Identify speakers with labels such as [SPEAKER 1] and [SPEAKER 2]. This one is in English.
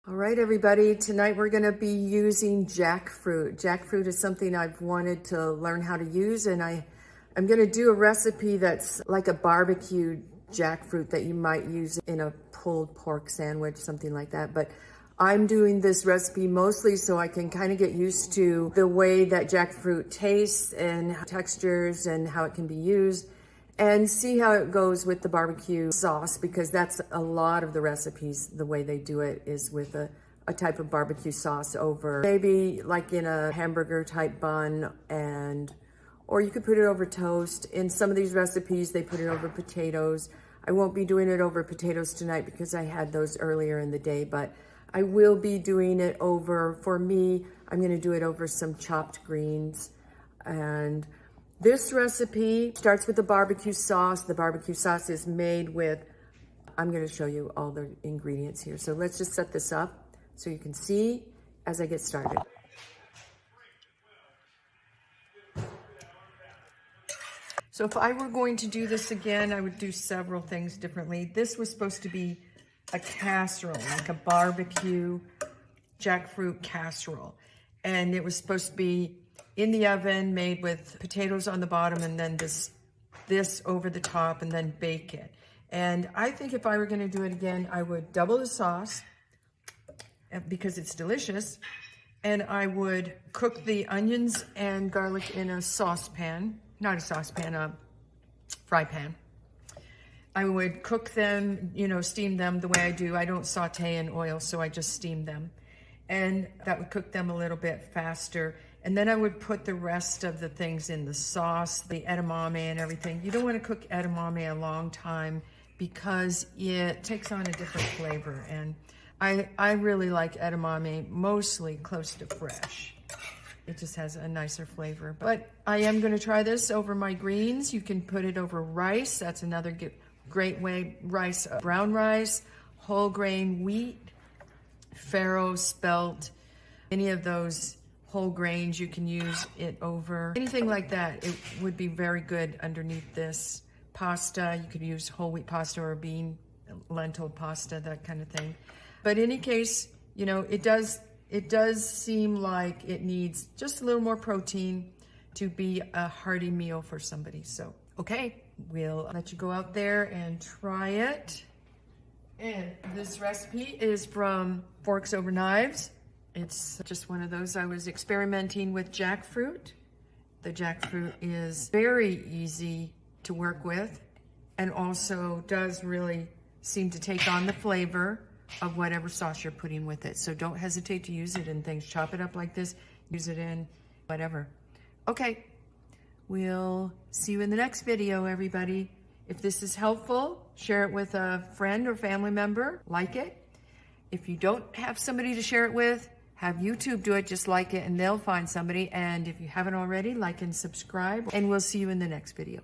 [SPEAKER 1] All right, everybody, tonight we're going to be using jackfruit. Jackfruit is something I've wanted to learn how to use, and I'm going to do a recipe that's like a barbecued jackfruit that you might use in a pulled pork sandwich, something like that. But I'm doing this recipe mostly so I can kind of get used to the way that jackfruit tastes and textures and how it can be used, and see how it goes with the barbecue sauce, because that's a lot of the recipes. The way they do it is with a type of barbecue sauce over maybe like in a hamburger type bun, or you could put it over toast. In some of these recipes, they put it over potatoes. I won't be doing it over potatoes tonight because I had those earlier in the day, but I will be doing it over, for me, I'm gonna do it over some chopped greens. And this recipe starts with the barbecue sauce. The barbecue sauce is made with, I'm going to show you all the ingredients here. So let's just set this up so you can see as I get started. So if I were going to do this again, I would do several things differently. This was supposed to be a casserole, like a barbecue jackfruit casserole. And it was supposed to be in the oven, made with potatoes on the bottom, and then this over the top, and then bake it. And I think if I were going to do it again, I would double the sauce because it's delicious, and I would cook the onions and garlic in a saucepan, not a saucepan, a fry pan. I would cook them, steam them the way I do. I don't saute in oil, so I just steam them, and that would cook them a little bit faster. And then I would put the rest of the things in the sauce, the edamame and everything. You don't want to cook edamame a long time because it takes on a different flavor. And I really like edamame mostly close to fresh. It just has a nicer flavor. But I am going to try this over my greens. You can put it over rice. That's another great way. Rice, brown rice, whole grain wheat, farro, spelt, any of those whole grains. You can use it over anything like that. It would be very good underneath this pasta. You could use whole wheat pasta or bean, lentil pasta, that kind of thing. But in any case, it does seem like it needs just a little more protein to be a hearty meal for somebody. So, okay, we'll let you go out there and try it. And this recipe is from Forks Over Knives. It's just one of those. I was experimenting with jackfruit. The jackfruit is very easy to work with and also does really seem to take on the flavor of whatever sauce you're putting with it. So don't hesitate to use it in things. Chop it up like this, use it in whatever. Okay, we'll see you in the next video, everybody. If this is helpful, share it with a friend or family member, like it. If you don't have somebody to share it with, have YouTube do it, just like it, and they'll find somebody. And if you haven't already, like and subscribe, and we'll see you in the next video.